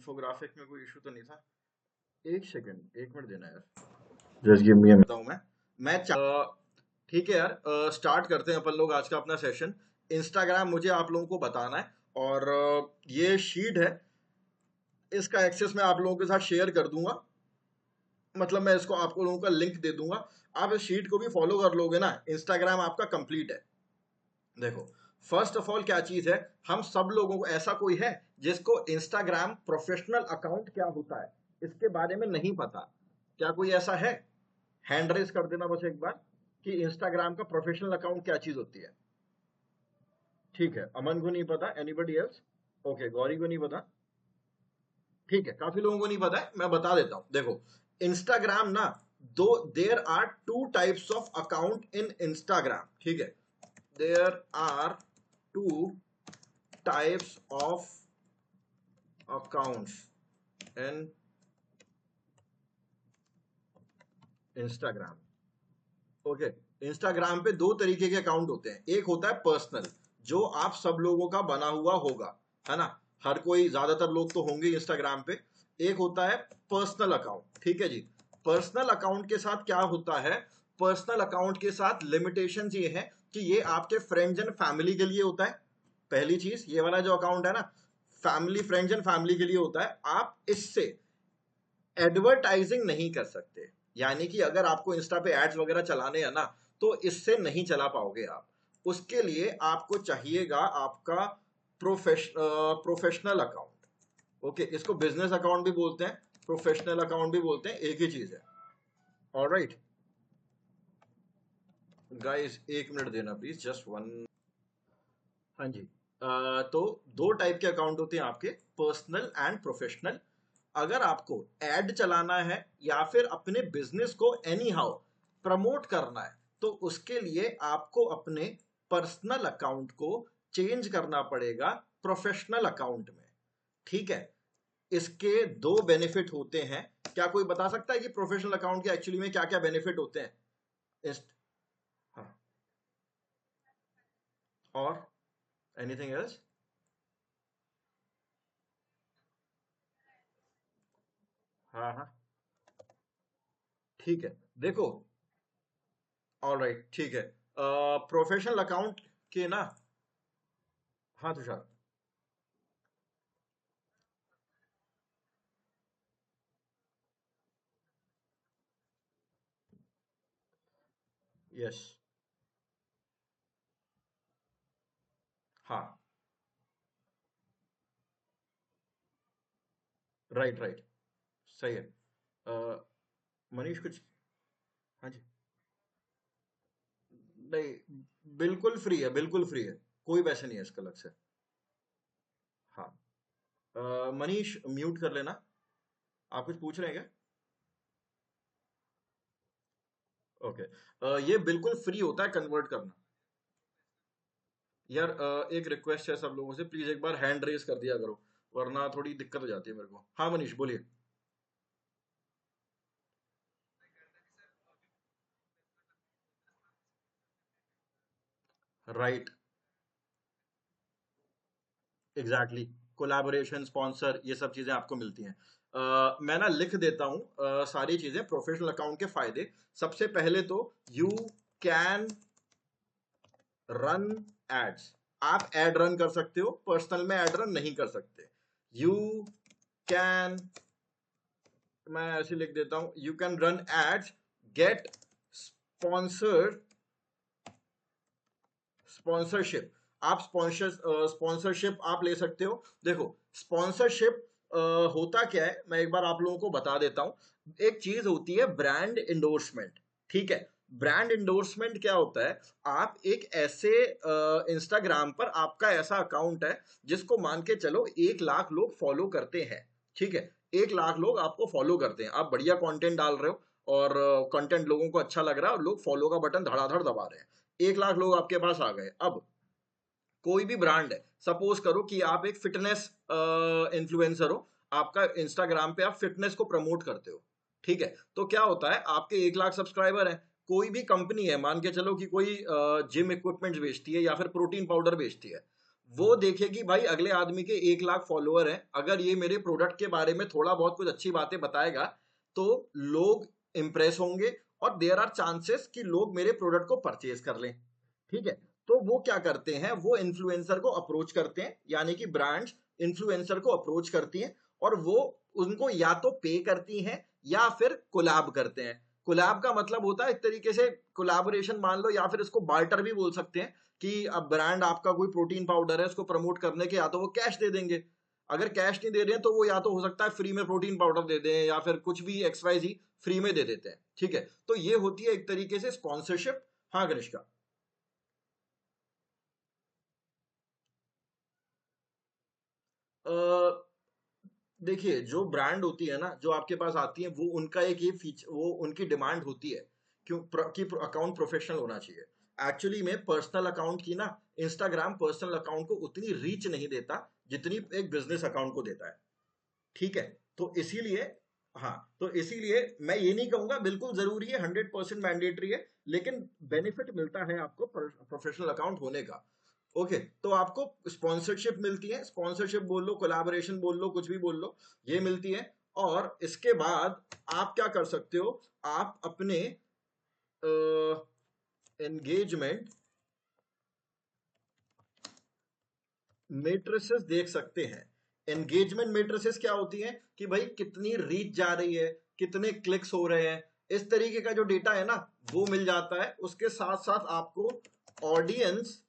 Infographic में कोई issue तो नहीं था? एक सेकंड, एक मिनट देना यार, जस्ट गिव मी, बताऊं मैं ठीक है यार, स्टार्ट करते हैं अपन लोग आज का अपना सेशन। इंस्टाग्राम मुझे आप लोगों को बताना है, और ये शीट है, इसका एक्सेस मैं आप लोगों के साथ शेयर कर दूंगा। मतलब मैं इसको आप लोगों का लिंक दे दूंगा, आप इस शीट को भी फॉलो कर लोगे ना, इंस्टाग्राम आपका कंप्लीट है। देखो, फर्स्ट ऑफ ऑल क्या चीज है, हम सब लोगों को, ऐसा कोई है जिसको इंस्टाग्राम प्रोफेशनल अकाउंट क्या होता है इसके बारे में नहीं पता? क्या कोई ऐसा है? हैंड रेस कर देना बस एक बार कि इंस्टाग्राम का प्रोफेशनल अकाउंट क्या चीज होती है। ठीक है, अमन को नहीं पता, एनीबडी एल्स? ओके, गौरी को नहीं पता, ठीक है, काफी लोगों को नहीं पता है, मैं बता देता हूं। देखो, इंस्टाग्राम ना, दो, there are two types of account in Instagram, ठीक है, there are two types of accounts in Instagram. Okay, Instagram पे दो तरीके के अकाउंट होते हैं। एक होता है पर्सनल, जो आप सब लोगों का बना हुआ होगा, है ना, हर कोई, ज्यादातर लोग तो होंगे इंस्टाग्राम पे। एक होता है पर्सनल अकाउंट, ठीक है जी। पर्सनल अकाउंट के साथ क्या होता है, पर्सनल अकाउंट के साथ लिमिटेशंस ये है कि ये आपके फ्रेंड्स एंड फैमिली के लिए होता है। पहली चीज, ये वाला जो अकाउंट है ना, फैमिली, फ्रेंड्स एंड फैमिली के लिए होता है। आप इससे एडवर्टाइजिंग नहीं कर सकते, यानी कि अगर आपको इंस्टा पे एड्स वगैरह चलाने हैं ना, तो इससे नहीं चला पाओगे आप। उसके लिए आपको चाहिएगा आपका प्रोफेशनल अकाउंट। ओके, इसको बिजनेस अकाउंट भी बोलते हैं, प्रोफेशनल अकाउंट भी बोलते हैं, एक ही चीज है। ऑलराइट गाइस, एक मिनट देना प्लीज, जस्ट वन। हाँ जी, तो दो टाइप के अकाउंट होते हैं आपके, पर्सनल एंड प्रोफेशनल। अगर आपको एड चलाना है या फिर अपने बिजनेस को एनी हाउ प्रमोट करना है, तो उसके लिए आपको अपने पर्सनल अकाउंट को चेंज करना पड़ेगा प्रोफेशनल अकाउंट में, ठीक है। इसके दो बेनिफिट होते हैं। क्या कोई बता सकता है कि प्रोफेशनल अकाउंट के एक्चुअली में क्या क्या बेनिफिट होते हैं? हाँ, और एनीथिंग एल्स? हाँ हाँ, ठीक है, देखो, ऑलराइट, ठीक है, प्रोफेशनल अकाउंट के ना, हाँ तुषार, यस, हाँ, राइट राइट, सही है। मनीष कुछ? हाँ जी, नहीं, बिल्कुल फ्री है, बिल्कुल फ्री है, कोई पैसे नहीं है इसका अलग से। हाँ, मनीष म्यूट कर लेना, आप कुछ पूछ रहे हैं क्या? ओके, ये बिल्कुल फ्री होता है कन्वर्ट करना। यार, एक रिक्वेस्ट है सब लोगों से, प्लीज एक बार हैंड रेस कर दिया करो, वरना थोड़ी दिक्कत हो जाती है मेरे को। हाँ मनीष, बोलिए। राइट, एग्जैक्टली, कोलैबोरेशन, स्पॉन्सर, ये सब चीजें आपको मिलती हैं। मैं ना लिख देता हूँ सारी चीजें प्रोफेशनल अकाउंट के फायदे। सबसे पहले तो, यू कैन रन एड्स। आप एड रन कर सकते हो, पर्सनल में एड रन नहीं कर सकते। यू कैन, मैं ऐसे लिख देता हूं, you can run ads, get sponsored, sponsorship. आप स्पॉन्सरशिप आप ले सकते हो। देखो, स्पॉन्सरशिप होता क्या है, मैं एक बार आप लोगों को बता देता हूं। एक चीज होती है ब्रांड इंडोर्समेंट, ठीक है। ब्रांड इंडोर्समेंट क्या होता है, आप एक ऐसे इंस्टाग्राम पर आपका ऐसा अकाउंट है जिसको मान के चलो 1 लाख लोग फॉलो करते हैं, ठीक है। 1 लाख लोग आपको फॉलो करते हैं, आप बढ़िया कंटेंट डाल रहे हो, और कंटेंट लोगों को अच्छा लग रहा है, और लोग फॉलो का बटन धड़ाधड़ दबा रहे हैं। 1 लाख लोग आपके पास आ गए। अब कोई भी ब्रांड है, सपोज करो कि आप एक फिटनेस इन्फ्लुएंसर हो, आपका इंस्टाग्राम पे आप फिटनेस को प्रमोट करते हो, ठीक है। तो क्या होता है, आपके 1 लाख सब्सक्राइबर हैं, कोई भी कंपनी है, मान के चलो कि कोई जिम इक्विपमेंट्स बेचती है या फिर प्रोटीन पाउडर बेचती है, वो देखेगी भाई अगले आदमी के 1 लाख फॉलोअर हैं, अगर ये मेरे प्रोडक्ट के बारे में थोड़ा बहुत कुछ अच्छी बातें बताएगा तो लोग इंप्रेस होंगे और देयर आर चांसेस कि लोग मेरे प्रोडक्ट को परचेज कर लें। ठीक है, तो वो क्या करते हैं, वो इन्फ्लुएंसर को अप्रोच करते हैं, यानी कि ब्रांड्स इन्फ्लुएंसर को अप्रोच करती हैं और वो उनको या तो पे करती हैं या फिर कोलैब करते हैं। कोलैब का मतलब होता है एक तरीके से कोलैबोरेशन मान लो, या फिर इसको बार्टर भी बोल सकते हैं कि अब ब्रांड आपका कोई प्रोटीन पाउडर है, उसको प्रमोट करने के या तो वो कैश दे देंगे, अगर कैश नहीं दे रहे हैं तो वो या तो हो सकता है फ्री में प्रोटीन पाउडर दे दें या फिर कुछ भी XYZ फ्री में दे देते हैं। ठीक है, तो ये होती है एक तरीके से स्पॉन्सरशिप। हाँ गनिष्का। देखिए जो ब्रांड होती है ना, जो आपके पास आती है, वो उनका एक ये फीचर, वो उनकी डिमांड होती है कि अकाउंट प्रोफेशनल होना चाहिए। एक्चुअली में पर्सनल अकाउंट की ना, इंस्टाग्राम पर्सनल अकाउंट को उतनी रीच नहीं देता जितनी एक बिजनेस अकाउंट को देता है। ठीक है, तो इसीलिए, हाँ, तो इसीलिए मैं ये नहीं कहूंगा बिल्कुल जरूरी है, 100% मैंडेटरी है, लेकिन बेनिफिट मिलता है आपको प्रोफेशनल अकाउंट होने का। ओके, तो आपको स्पॉन्सरशिप मिलती है, स्पॉन्सरशिप बोल लो, कोलैबोरेशन बोल लो, कुछ भी बोल लो, ये मिलती है। और इसके बाद आप क्या कर सकते हो, आप अपने एंगेजमेंट मेट्रिसेस देख सकते हैं। एंगेजमेंट मेट्रिसेस क्या होती है कि भाई कितनी रीच जा रही है, कितने क्लिक्स हो रहे हैं, इस तरीके का जो डेटा है ना, वो मिल जाता है। उसके साथ साथ आपको ऑडियंस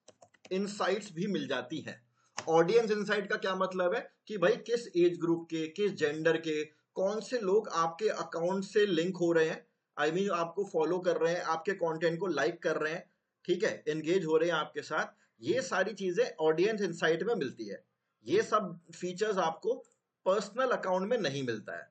इनसाइट्स भी मिल जाती हैं। ऑडियंस इनसाइट का क्या मतलब है कि भाई किस एज ग्रुप के, किस जेंडर के, कौन से लोग आपके अकाउंट से लिंक हो रहे हैं, आई मीन आपको फॉलो कर रहे हैं, आपके कंटेंट को लाइक कर रहे हैं, ठीक है, एंगेज हो रहे हैं आपके साथ। ये सारी चीजें ऑडियंस इनसाइट में मिलती है। ये सब फीचर्स आपको पर्सनल अकाउंट में नहीं मिलता है।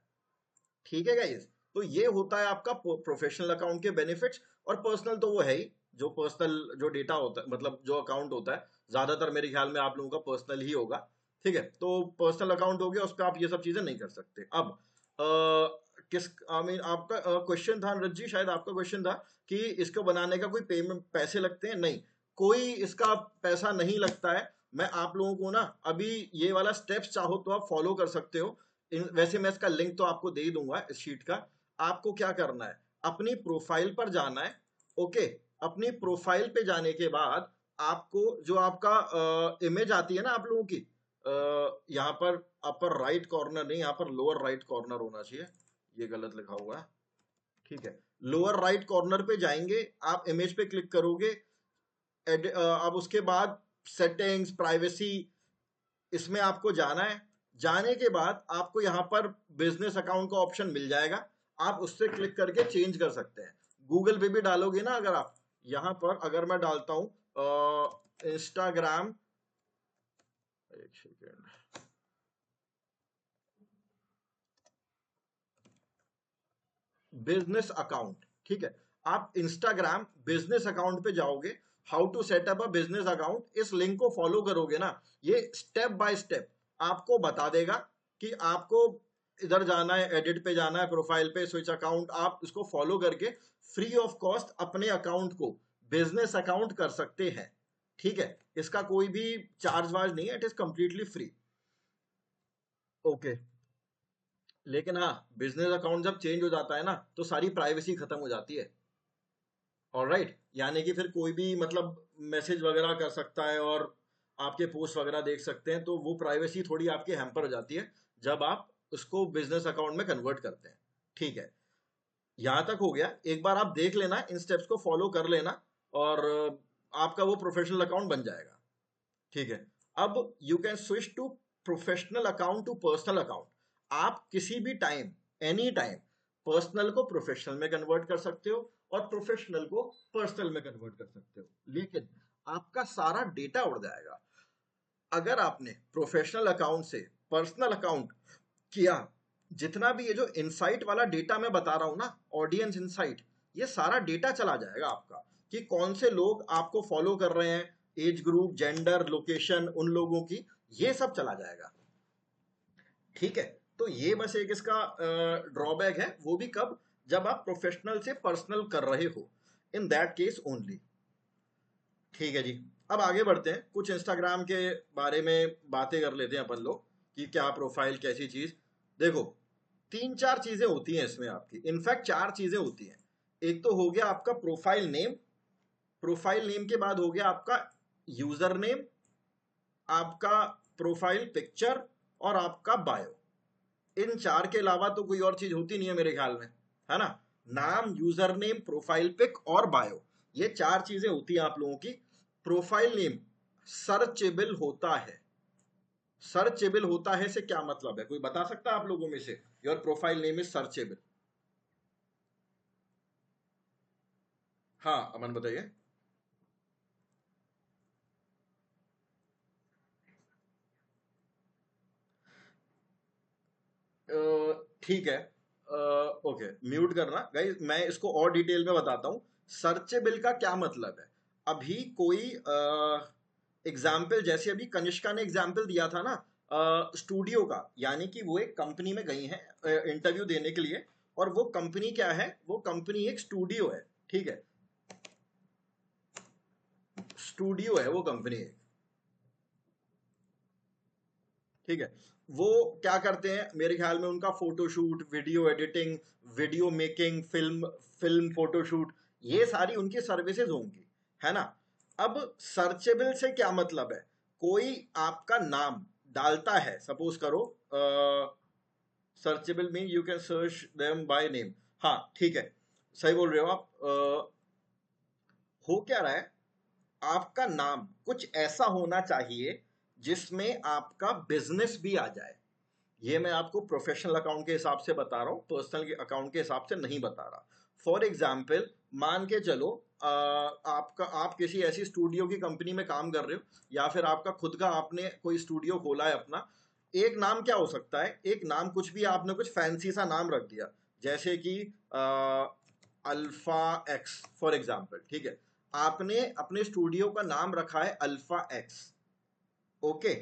ठीक है गाइस, तो ये होता है आपका प्रोफेशनल अकाउंट के बेनिफिट्स। और पर्सनल तो वो है ही, जो पर्सनल जो डेटा होता है, मतलब जो अकाउंट होता है, ज्यादातर मेरे ख्याल में आप लोगों का पर्सनल ही होगा। ठीक है, तो पर्सनल अकाउंट हो गया, उस पर आप ये सब चीजें नहीं कर सकते। अब किस, आई मीन आपका क्वेश्चन था रज्जी, शायद आपका क्वेश्चन था कि इसको बनाने का कोई पेमेंट, पैसे लगते हैं? नहीं, कोई इसका पैसा नहीं लगता है। मैं आप लोगों को ना अभी ये वाला स्टेप्स चाहो तो आप फॉलो कर सकते हो। वैसे मैं इसका लिंक तो आपको दे ही दूंगा इस शीट का। आपको क्या करना है, अपनी प्रोफाइल पर जाना है। ओके, अपनी प्रोफाइल पे जाने के बाद आपको जो आपका इमेज आती है ना आप लोगों की, यहाँ पर अपर राइट कॉर्नर नहीं, यहाँ पर लोअर राइट कॉर्नर होना चाहिए, ये गलत लिखा हुआ है। ठीक है, लोअर राइट कॉर्नर पे जाएंगे, आप इमेज पे क्लिक करोगे। अब उसके बाद सेटिंग्स, प्राइवेसी, इसमें आपको जाना है। जाने के बाद आपको यहाँ पर बिजनेस अकाउंट का ऑप्शन मिल जाएगा, आप उससे क्लिक करके चेंज कर सकते हैं। गूगल पे भी डालोगे ना अगर आप, यहाँ पर अगर मैं डालता हूं इंस्टाग्राम, एक सेकेंड, बिजनेस अकाउंट, ठीक है, आप इंस्टाग्राम बिजनेस अकाउंट पे जाओगे, how to set up a business account, इस लिंक को फॉलो करोगे ना, ये स्टेप बाय स्टेप आपको बता देगा कि आपको इधर जाना है, एडिट पे जाना है, प्रोफाइल पे स्विच अकाउंट, आप इसको फॉलो करके फ्री ऑफ कॉस्ट अपने अकाउंट को बिजनेस अकाउंट कर सकते हैं। ठीक है, इसका कोई भी चार्ज वार्ज नहीं है, it is completely free. Okay, लेकिन हाँ, बिजनेस अकाउंट जब चेंज हो जाता है ना, तो सारी प्राइवेसी खत्म हो जाती है। ऑलराइट, यानी कि फिर कोई भी मतलब मैसेज वगैरह कर सकता है और आपके पोस्ट वगैरह देख सकते हैं, तो वो प्राइवेसी थोड़ी आपकी हैम्पर हो जाती है जब आप उसको बिजनेस अकाउंट में कन्वर्ट करते हैं। ठीक है, यहां तक हो गया, एक बार आप देख लेना, इन स्टेप्स को फॉलो कर लेना और आपका वो प्रोफेशनल अकाउंट बन जाएगा। ठीक है, अब you can switch to professional account to personal account. आप किसी भी टाइम, एनी टाइम, पर्सनल को प्रोफेशनल में कन्वर्ट कर सकते हो और प्रोफेशनल को पर्सनल में कन्वर्ट कर सकते हो, लेकिन आपका सारा डेटा उड़ जाएगा। अगर आपने प्रोफेशनल अकाउंट से पर्सनल अकाउंट किया, जितना भी ये जो इनसाइट वाला डेटा मैं बता रहा हूं ना, ऑडियंस इनसाइट, ये सारा डेटा चला जाएगा आपका कि कौन से लोग आपको फॉलो कर रहे हैं, एज ग्रुप, जेंडर, लोकेशन, उन लोगों की, ये सब चला जाएगा। ठीक है, तो ये बस एक इसका ड्रॉबैक है, वो भी कब, जब आप प्रोफेशनल से पर्सनल कर रहे हो, इन दैट केस ओनली। ठीक है जी, अब आगे बढ़ते हैं, कुछ इंस्टाग्राम के बारे में बातें कर लेते हैं अपन लोग कि क्या प्रोफाइल कैसी चीज। देखो, तीन चार चीजें होती हैं इसमें आपकी, इनफैक्ट चार चीजें होती हैं। एक तो हो गया आपका प्रोफाइल नेम, प्रोफाइल नेम के बाद हो गया आपका यूजर नेम, आपका प्रोफाइल पिक्चर और आपका बायो। इन चार के अलावा तो कोई और चीज होती नहीं है मेरे ख्याल में, है ना। नाम, यूजर नेम, प्रोफाइल पिक और बायो, ये चार चीजें होती हैं आप लोगों की। प्रोफाइल नेम सर्चेबल होता है। सर्चेबल होता है से क्या मतलब है, कोई बता सकता है आप लोगों में से? Your profile name is searchable. हाँ अमन बताइए। ठीक है, ओके, म्यूट करना गाइस, मैं इसको और डिटेल में बताता हूँ। सर्चेबल का क्या मतलब है। अभी कोई एग्जाम्पल, जैसे अभी कनिष्का ने एग्जाम्पल दिया था ना स्टूडियो का, यानी कि वो एक कंपनी में गई हैं इंटरव्यू देने के लिए, और वो कंपनी क्या है, वो कंपनी एक स्टूडियो है, ठीक है, स्टूडियो है वो कंपनी एक, ठीक है। वो क्या करते हैं, मेरे ख्याल में उनका photoshoot, video editing, video making, film film photoshoot, ये सारी उनकी सर्विसेज होंगी, है ना। अब सर्चेबल से क्या मतलब है, कोई आपका नाम डालता है, सपोज करो searchable mean you can search them by name. हाँ ठीक है, सही बोल रहे हो आप। हो क्या रहा है, आपका नाम कुछ ऐसा होना चाहिए जिसमें आपका बिजनेस भी आ जाए। ये मैं आपको प्रोफेशनल अकाउंट के हिसाब से बता रहा हूँ, पर्सनल अकाउंट के हिसाब से नहीं बता रहा। फॉर एग्जाम्पल, मान के चलो आपका, आप किसी ऐसी स्टूडियो की कंपनी में काम कर रहे हो, या फिर आपका खुद का आपने कोई स्टूडियो खोला है अपना। एक नाम क्या हो सकता है, एक नाम कुछ भी आपने कुछ फैंसी सा नाम रख दिया, जैसे कि अल्फा एक्स फॉर एग्जाम्पल, ठीक है। आपने अपने स्टूडियो का नाम रखा है अल्फा एक्स, ओके।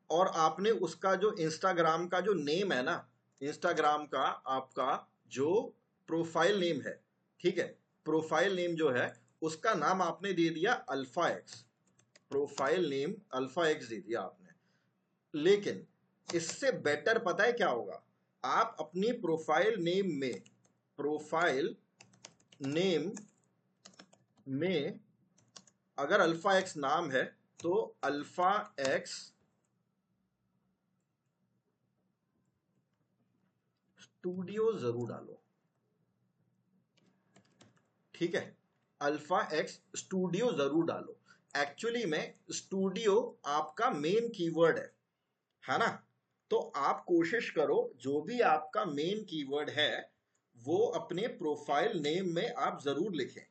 और आपने उसका जो इंस्टाग्राम का जो नेम है ना, इंस्टाग्राम का आपका जो प्रोफाइल नेम है, ठीक है, प्रोफाइल नेम जो है उसका नाम आपने दे दिया alpha X, profile name alpha X दे दिया आपने। लेकिन इससे बेटर पता है क्या होगा, आप अपनी प्रोफाइल नेम में, प्रोफाइल नेम में अगर अल्फा एक्स नाम है, तो अल्फा एक्स स्टूडियो जरूर डालो, ठीक है। अल्फा एक्स स्टूडियो जरूर डालो। एक्चुअली में स्टूडियो आपका मेन कीवर्ड है ना। तो आप कोशिश करो जो भी आपका मेन कीवर्ड है वो अपने प्रोफाइल नेम में आप जरूर लिखें।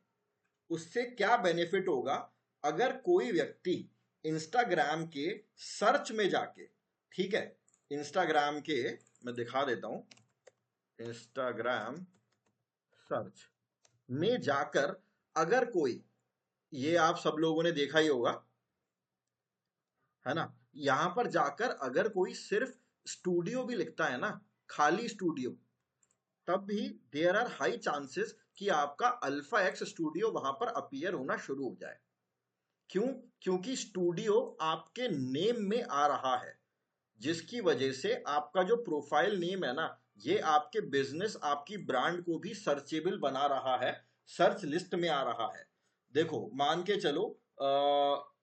उससे क्या बेनिफिट होगा, अगर कोई व्यक्ति इंस्टाग्राम के सर्च में जाके, ठीक है, इंस्टाग्राम के, मैं दिखा देता हूं, इंस्टाग्राम सर्च में जाकर अगर कोई, ये आप सब लोगों ने देखा ही होगा, है ना, यहां पर जाकर अगर कोई सिर्फ स्टूडियो भी लिखता है ना, खाली स्टूडियो, तब भी देयर आर हाई चांसेस कि आपका अल्फा एक्स स्टूडियो वहां पर अपीयर होना शुरू हो जाए। क्यों? क्योंकि स्टूडियो आपके नेम में आ रहा है, जिसकी वजह से आपका जो प्रोफाइल नेम है ना, ये आपके बिजनेस, आपकी ब्रांड को भी सर्चेबल बना रहा है, सर्च लिस्ट में आ रहा है। देखो मान के चलो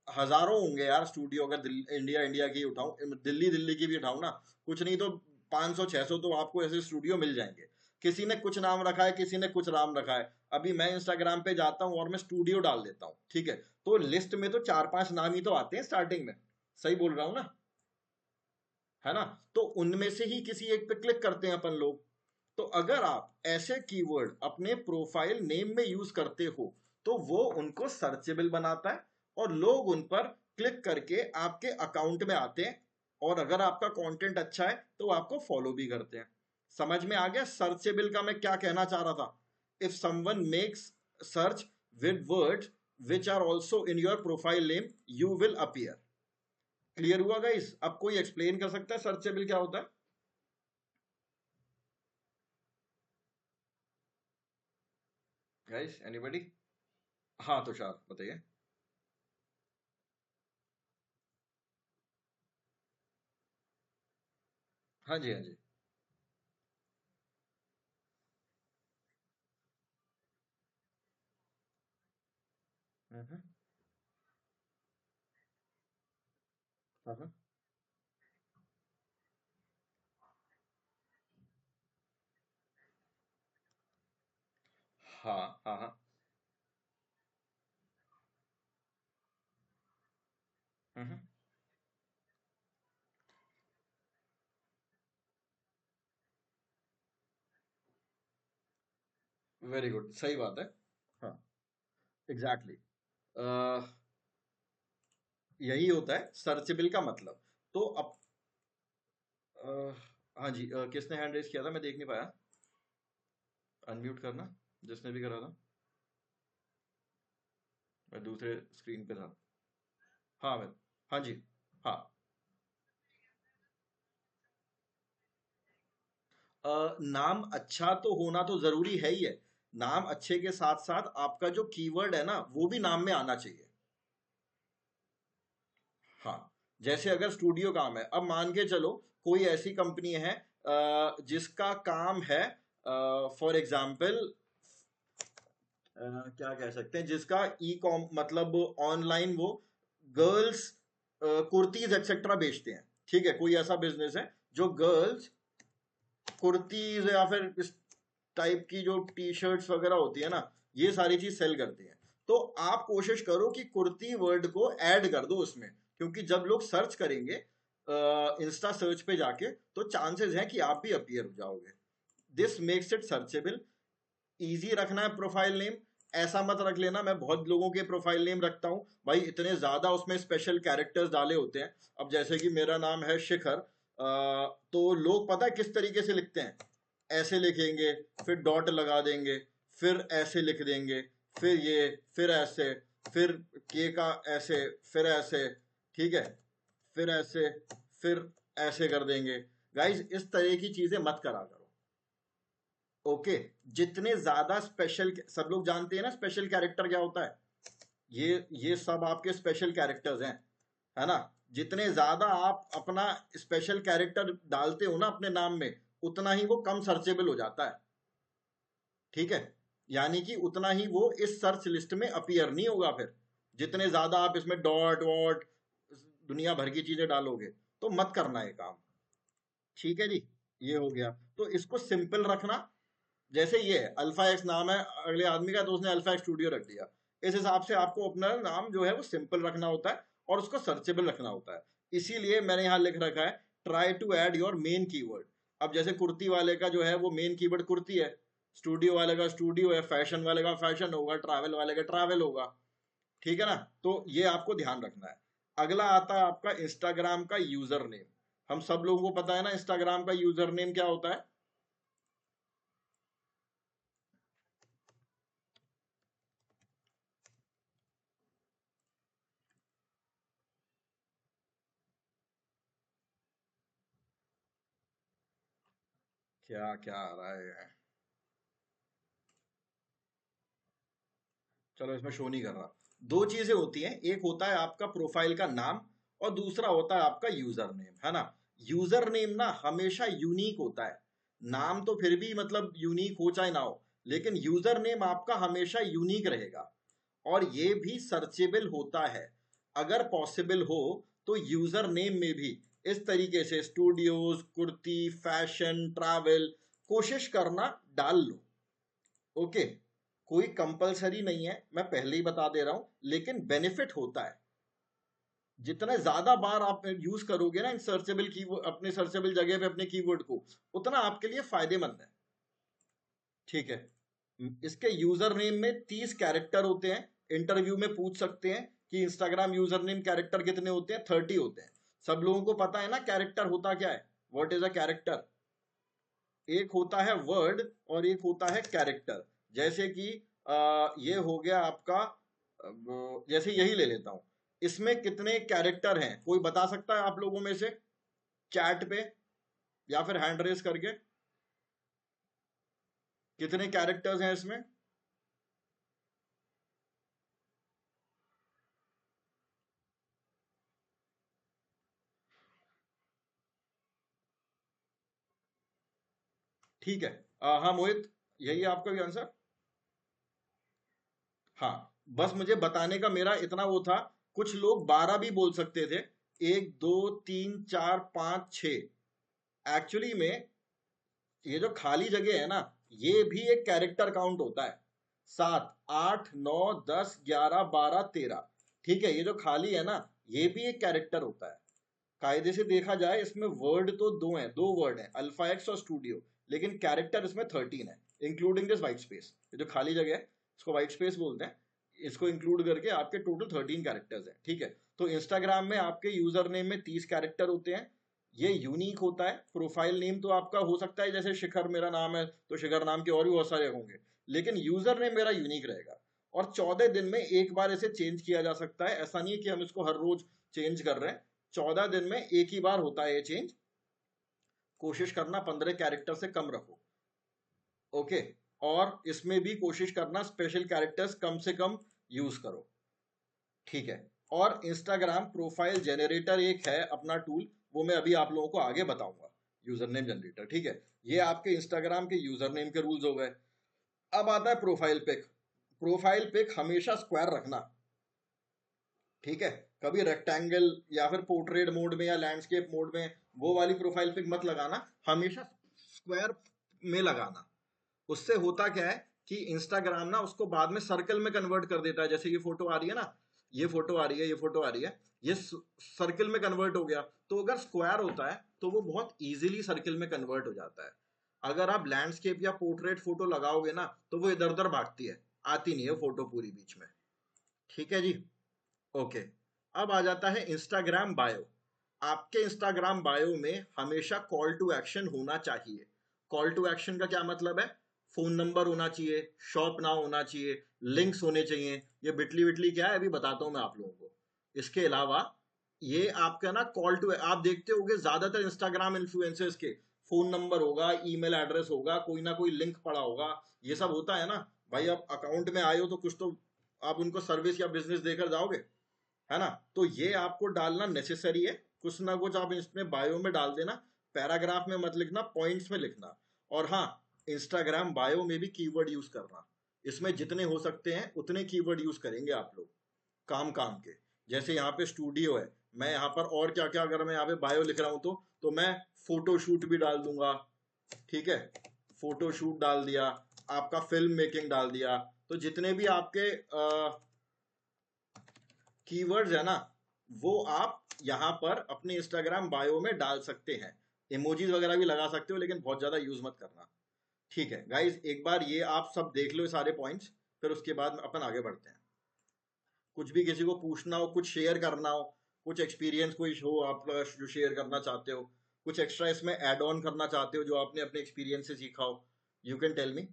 हजारों होंगे यार स्टूडियो, अगर इंडिया इंडिया की उठाऊं, दिल्ली दिल्ली की भी उठाऊं ना, कुछ नहीं तो 500 600 तो आपको ऐसे स्टूडियो मिल जाएंगे। किसी ने कुछ नाम रखा है, किसी ने कुछ नाम रखा है। अभी मैं इंस्टाग्राम पे जाता हूँ और मैं स्टूडियो डाल देता हूँ, ठीक है, तो लिस्ट में तो 4 5 नाम ही तो आते हैं स्टार्टिंग में। सही बोल रहा हूँ ना, है ना। तो उनमें से ही किसी एक पे क्लिक करते हैं अपन लोग। तो अगर आप ऐसे कीवर्ड अपने प्रोफाइल नेम में यूज करते हो, तो वो उनको सर्चेबल बनाता है, और लोग उन पर क्लिक करके आपके अकाउंट में आते हैं, और अगर आपका कंटेंट अच्छा है तो आपको फॉलो भी करते हैं। समझ में आ गया सर्चेबल का मैं क्या कहना चाह रहा था। If someone makes search with words which are also in your profile name, you will appear. Clear हुआ गाइस? अब कोई एक्सप्लेन कर सकता है सर्चेबल क्या होता है? Guys anybody? हाँ तुषार बताइए। हाँ जी, हाँ जी। हम्म। हाँ हाँ। हाँ हाँ हाँ। हम्म। वेरी गुड, सही बात है। हाँ, एग्जैक्टली। यही होता है सर्चेबल का मतलब। तो अब हाँ जी, किसने हैंड रेज किया था, मैं देख नहीं पाया। अनम्यूट करना, जिसने भी करा था। मैं दूसरे स्क्रीन पे था। हाँ मैं, हाँ जी। हाँ। नाम अच्छा तो होना तो जरूरी है ही है। नाम अच्छे के साथ साथ आपका जो कीवर्ड है ना, वो भी नाम में आना चाहिए। हाँ। जैसे अगर स्टूडियो काम है, अब मान के चलो कोई ऐसी कंपनी है जिसका काम है, फॉर एग्जाम्पल क्या कह सकते हैं, जिसका ई कॉम मतलब ऑनलाइन वो गर्ल्स कुर्तीज एक्सेट्रा बेचते हैं। ठीक है, कोई ऐसा बिजनेस है जो गर्ल्स कुर्तीज या फिर इस टाइप की जो टी शर्ट्स वगैरह होती है ना, ये सारी चीज सेल करती हैं। तो आप कोशिश करो कि कुर्ती वर्ड को ऐड कर दो उसमें, क्योंकि जब लोग सर्च करेंगे इंस्टा सर्च पे जाके, तो चांसेस हैं कि आप भी अपीयर हो जाओगे। This makes it searchable. Easy रखना है प्रोफाइल नेम। ऐसा मत रख लेना, मैं बहुत लोगों के प्रोफाइल नेम रखता हूं भाई, इतने ज्यादा उसमें स्पेशल कैरेक्टर्स डाले होते हैं। अब जैसे कि मेरा नाम है शिखर, तो लोग पता है किस तरीके से लिखते हैं। ऐसे लिखेंगे, फिर डॉट लगा देंगे, फिर ऐसे लिख देंगे, फिर ये, फिर ऐसे, फिर के का ऐसे, फिर ऐसे। ठीक है, फिर ऐसे, फिर ऐसे कर देंगे। गाइज इस तरह की चीजें मत करा करो। ओके। जितने ज्यादा स्पेशल, सब लोग जानते हैं ना स्पेशल कैरेक्टर क्या होता है। ये सब आपके स्पेशल कैरेक्टर्स हैं, है ना। जितने ज्यादा आप अपना स्पेशल कैरेक्टर डालते हो ना अपने नाम में, उतना ही वो कम सर्चेबल हो जाता है। ठीक है, यानी कि उतना ही वो इस सर्च लिस्ट में अपीयर नहीं होगा फिर। जितने ज्यादा आप इसमें डॉट वॉट दुनिया भर की चीजें डालोगे, तो मत करना ये काम। ठीक है जी। ये हो गया। तो इसको सिंपल रखना। जैसे ये है अल्फा एक्स नाम है अगले आदमी का, तो उसने अल्फा एक्स स्टूडियो रख दिया। इस हिसाब से आपको अपना नाम जो है वो सिंपल रखना होता है, और उसको सर्चेबल रखना होता है। इसीलिए मैंने यहां लिख रखा है, try to add your main keyword. अब जैसे कुर्ती वाले का जो है वो मेन कीवर्ड कुर्ती है, स्टूडियो वाले का स्टूडियो है, फैशन वाले का फैशन होगा, ट्रैवल वाले का ट्रैवल होगा। ठीक है ना। तो ये आपको ध्यान रखना है। अगला आता है आपका इंस्टाग्राम का यूजर नेम। हम सब लोगों को पता है ना इंस्टाग्राम का यूजर नेम क्या होता है। क्या क्या आ रहा है। चलो इसमें शो नहीं कर रहा। दो चीजें होती हैं, एक होता है आपका प्रोफाइल का नाम, और दूसरा होता है आपका यूजर नेम, है ना। यूजर नेम ना हमेशा यूनिक होता है। नाम तो फिर भी मतलब यूनिक हो चाहे ना हो, लेकिन यूजर नेम आपका हमेशा यूनिक रहेगा। और ये भी सर्चेबल होता है। अगर पॉसिबल हो तो यूजर नेम में भी इस तरीके से स्टूडियोज, कुर्ती, फैशन, ट्रैवल, कोशिश करना डाल लो। ओके। कोई कंपलसरी नहीं है, मैं पहले ही बता दे रहा हूं, लेकिन बेनिफिट होता है। जितने ज्यादा बार आप यूज करोगे ना इन सर्चेबल की, अपने सर्चेबल जगह पे अपने कीवर्ड को, उतना आपके लिए फायदेमंद है। ठीक है। इसके यूजर नेम में 30 कैरेक्टर होते हैं। इंटरव्यू में पूछ सकते हैं कि इंस्टाग्राम यूजर नेम कैरेक्टर कितने होते हैं, 30 होते हैं। सब लोगों को पता है ना कैरेक्टर होता क्या है। What is a character. एक होता है वर्ड और एक होता है कैरेक्टर। जैसे कि ये हो गया आपका, जैसे यही ले लेता हूं। इसमें कितने कैरेक्टर हैं कोई बता सकता है आप लोगों में से, चैट पे या फिर हैंड रेस करके। कितने कैरेक्टर्स हैं इसमें। ठीक है। हाँ मोहित, यही है आपका भी आंसर? हाँ, बस मुझे बताने का मेरा इतना वो था, कुछ लोग 12 भी बोल सकते थे, 1 2 3 4 5 6। एक्चुअली में ये जो खाली जगह है ना, ये भी एक कैरेक्टर काउंट होता है। 7 8 9 10 11 12 13। ठीक है, ये जो खाली है ना, ये भी एक कैरेक्टर होता है। कायदे से देखा जाए इसमें वर्ड तो दो हैं, दो वर्ड हैं, अल्फा एक्स और स्टूडियो, लेकिन कैरेक्टर इसमें 13 है, इंक्लूडिंग दिस व्हाइट स्पेस। ये जो खाली जगह है इसको व्हाइट स्पेस बोलते हैं, इसको इंक्लूड करके आपके टोटल 13 कैरेक्टर्स हैं। ठीक है, तो इंस्टाग्राम में आपके यूजर नेम में 30 कैरेक्टर होते हैं, ये यूनिक होता है। प्रोफाइल नेम तो आपका हो सकता है, जैसे शिखर मेरा नाम है तो शिखर नाम के और भी बहुत सारे होंगे, लेकिन यूजर नेम मेरा यूनिक रहेगा। और 14 दिन में एक बार इसे चेंज किया जा सकता है, ऐसा नहीं है कि हम इसको हर रोज चेंज कर रहे हैं। 14 दिन में एक ही बार होता है ये चेंज। कोशिश करना 15 कैरेक्टर से कम रखो। ओके, और इसमें भी कोशिश करना स्पेशल कैरेक्टर्स कम से कम यूज करो। ठीक है, और इंस्टाग्राम प्रोफाइल जनरेटर एक है अपना टूल, वो मैं अभी आप लोगों को आगे बताऊंगा, यूजर नेम जनरेटर। ठीक है, ये आपके इंस्टाग्राम के यूजर नेम के रूल्स हो गए। अब आता है प्रोफाइल पिक। प्रोफाइल पिक हमेशा स्क्वायर रखना। ठीक है, कभी रेक्टेंगल या फिर पोर्ट्रेट मोड में या लैंडस्केप मोड में वो वाली प्रोफाइल पिक मत लगाना, हमेशा स्क्वायर में लगाना। उससे होता क्या है कि इंस्टाग्राम ना उसको बाद में सर्कल में कन्वर्ट कर देता है। जैसे ये फोटो आ रही है ना, ये फोटो आ रही है, ये फोटो आ रही है, ये सर्कल में कन्वर्ट हो गया। तो अगर स्क्वायर होता है तो वो बहुत इजीली सर्कल में कन्वर्ट हो जाता है। अगर आप लैंडस्केप या पोर्ट्रेट फोटो लगाओगे ना तो वो इधर उधर भागती है, आती नहीं है फोटो पूरी बीच में। ठीक है जी, ओके। अब आ जाता है इंस्टाग्राम बायो। आपके इंस्टाग्राम बायो में हमेशा कॉल टू एक्शन होना चाहिए। कॉल टू एक्शन का क्या मतलब है? फोन नंबर होना चाहिए, शॉप नाउ होना चाहिए, लिंक्स होने चाहिए। ये बिटली बिटली क्या है अभी बताता हूं मैं आप लोगों को। इसके अलावा ये आपका ना कॉल टू, आप देखते होगे ज्यादातर इंस्टाग्राम इन्फ्लुएंसर्स के फोन नंबर होगा, ईमेल एड्रेस होगा, कोई ना कोई लिंक पड़ा होगा, ये सब होता है ना। भाई आप अकाउंट में आए हो तो कुछ तो आप उनको सर्विस या बिजनेस देकर जाओगे, है ना। तो ये आपको डालना नेसेसरी है, कुछ ना कुछ आप इसमें बायो में डाल देना। पैराग्राफ में मत लिखना, पॉइंट्स में लिखना। और हाँ, इंस्टाग्राम बायो में भी कीवर्ड यूज करना। इसमें जितने हो सकते हैं उतने कीवर्ड यूज करेंगे आप लोग, काम काम के। जैसे यहाँ पे स्टूडियो है, मैं यहाँ पर और क्या क्या, अगर मैं यहाँ पे बायो लिख रहा हूँ तो मैं फोटोशूट भी डाल दूंगा। ठीक है, फोटोशूट डाल दिया, आपका फिल्म मेकिंग डाल दिया। तो जितने भी आपके कीवर्ड्स है ना, वो आप यहाँ पर अपने इंस्टाग्राम बायो में डाल सकते हैं। इमोजीज वगैरह भी लगा सकते हो, लेकिन बहुत ज्यादा यूज मत करना। ठीक है गाइज, एक बार ये आप सब देख लो सारे पॉइंट्स, फिर उसके बाद अपन आगे बढ़ते हैं। कुछ भी किसी को पूछना हो, कुछ शेयर करना हो, कुछ एक्सपीरियंस कोई हो आप जो शेयर करना चाहते हो, कुछ एक्स्ट्रा इसमें ऐड ऑन करना चाहते हो जो आपने अपने एक्सपीरियंस से सीखा हो, यू कैन टेल मी।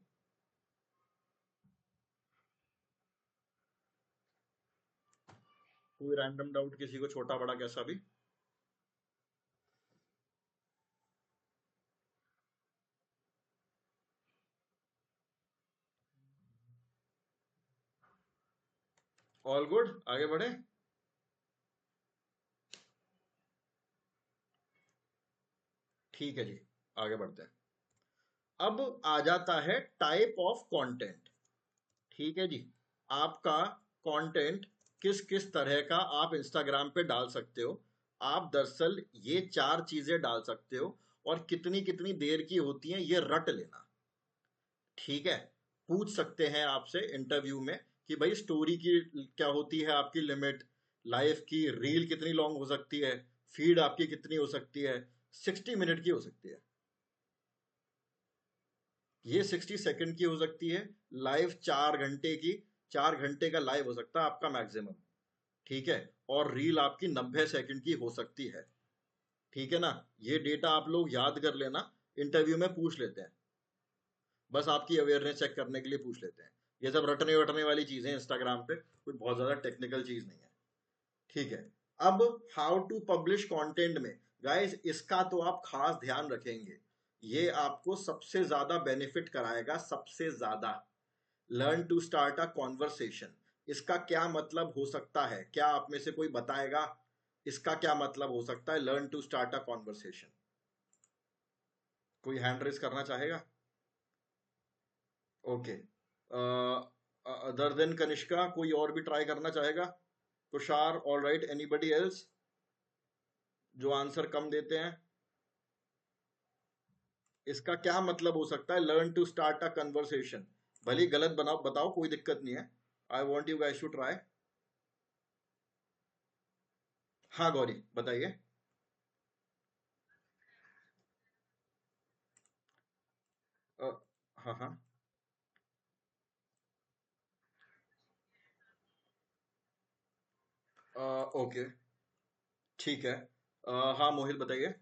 कोई रैंडम डाउट किसी को, छोटा बड़ा कैसा भी। ऑल गुड, आगे बढ़े। ठीक है जी, आगे बढ़ते हैं। अब आ जाता है टाइप ऑफ कंटेंट। ठीक है जी, आपका कंटेंट किस किस तरह का आप इंस्टाग्राम पे डाल सकते हो। आप दरअसल ये चार चीजें डाल सकते हो, और कितनी कितनी देर की होती हैं ये रट लेना। ठीक है, पूछ सकते हैं आपसे इंटरव्यू में कि भाई स्टोरी की क्या होती है आपकी लिमिट, लाइफ की रील कितनी लॉन्ग हो सकती है, फीड आपकी कितनी हो सकती है। 60 मिनट की हो सकती है, ये 60 सेकंड की हो सकती है। लाइव 4 घंटे की, 4 घंटे का लाइव हो सकता है आपका मैक्सिमम। ठीक है, और रील आपकी 90 सेकंड की हो सकती है। ठीक है ना, ये डेटा आप लोग याद कर लेना, इंटरव्यू में पूछ लेते हैं, बस आपकी अवेयरनेस चेक करने के लिए पूछ लेते हैं। ये सब रटने वटने वाली चीजें इंस्टाग्राम पे, कोई बहुत ज्यादा टेक्निकल चीज नहीं है। ठीक है, अब हाउ टू पब्लिश कंटेंट में गाइस, इसका तो आप खास ध्यान रखेंगे, ये आपको सबसे ज्यादा बेनिफिट कराएगा, सबसे ज्यादा। Learn to start a conversation, इसका क्या मतलब हो सकता है, क्या आप में से कोई बताएगा इसका क्या मतलब हो सकता है? Learn to start a conversation, कोई हैंड रेस करना चाहेगा? ओके, अदर देन कनिष्का कोई और भी ट्राई करना चाहेगा? Tushar, all right, anybody else जो आंसर कम देते हैं? इसका क्या मतलब हो सकता है learn to start a conversation? भले गलत बनाओ, बताओ, कोई दिक्कत नहीं है। I want you guys to try. हाँ गौरी बताइए। अ, हाँ हाँ। ओके, ठीक है। हाँ मोहित बताइए।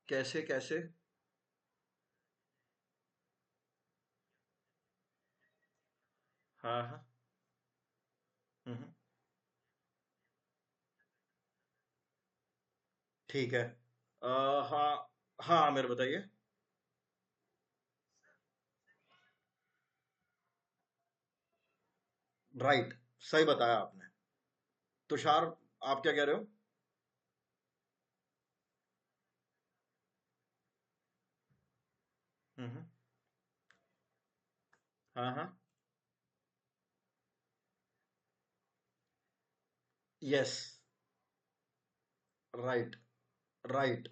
कैसे कैसे? हाँ हाँ। हम्म, ठीक है। हाँ हाँ मेरे बताइए। राइट, सही बताया आपने। तुषार, आप क्या कह रहे हो? हम्म, हाँ हाँ। यस। राइट। राइट।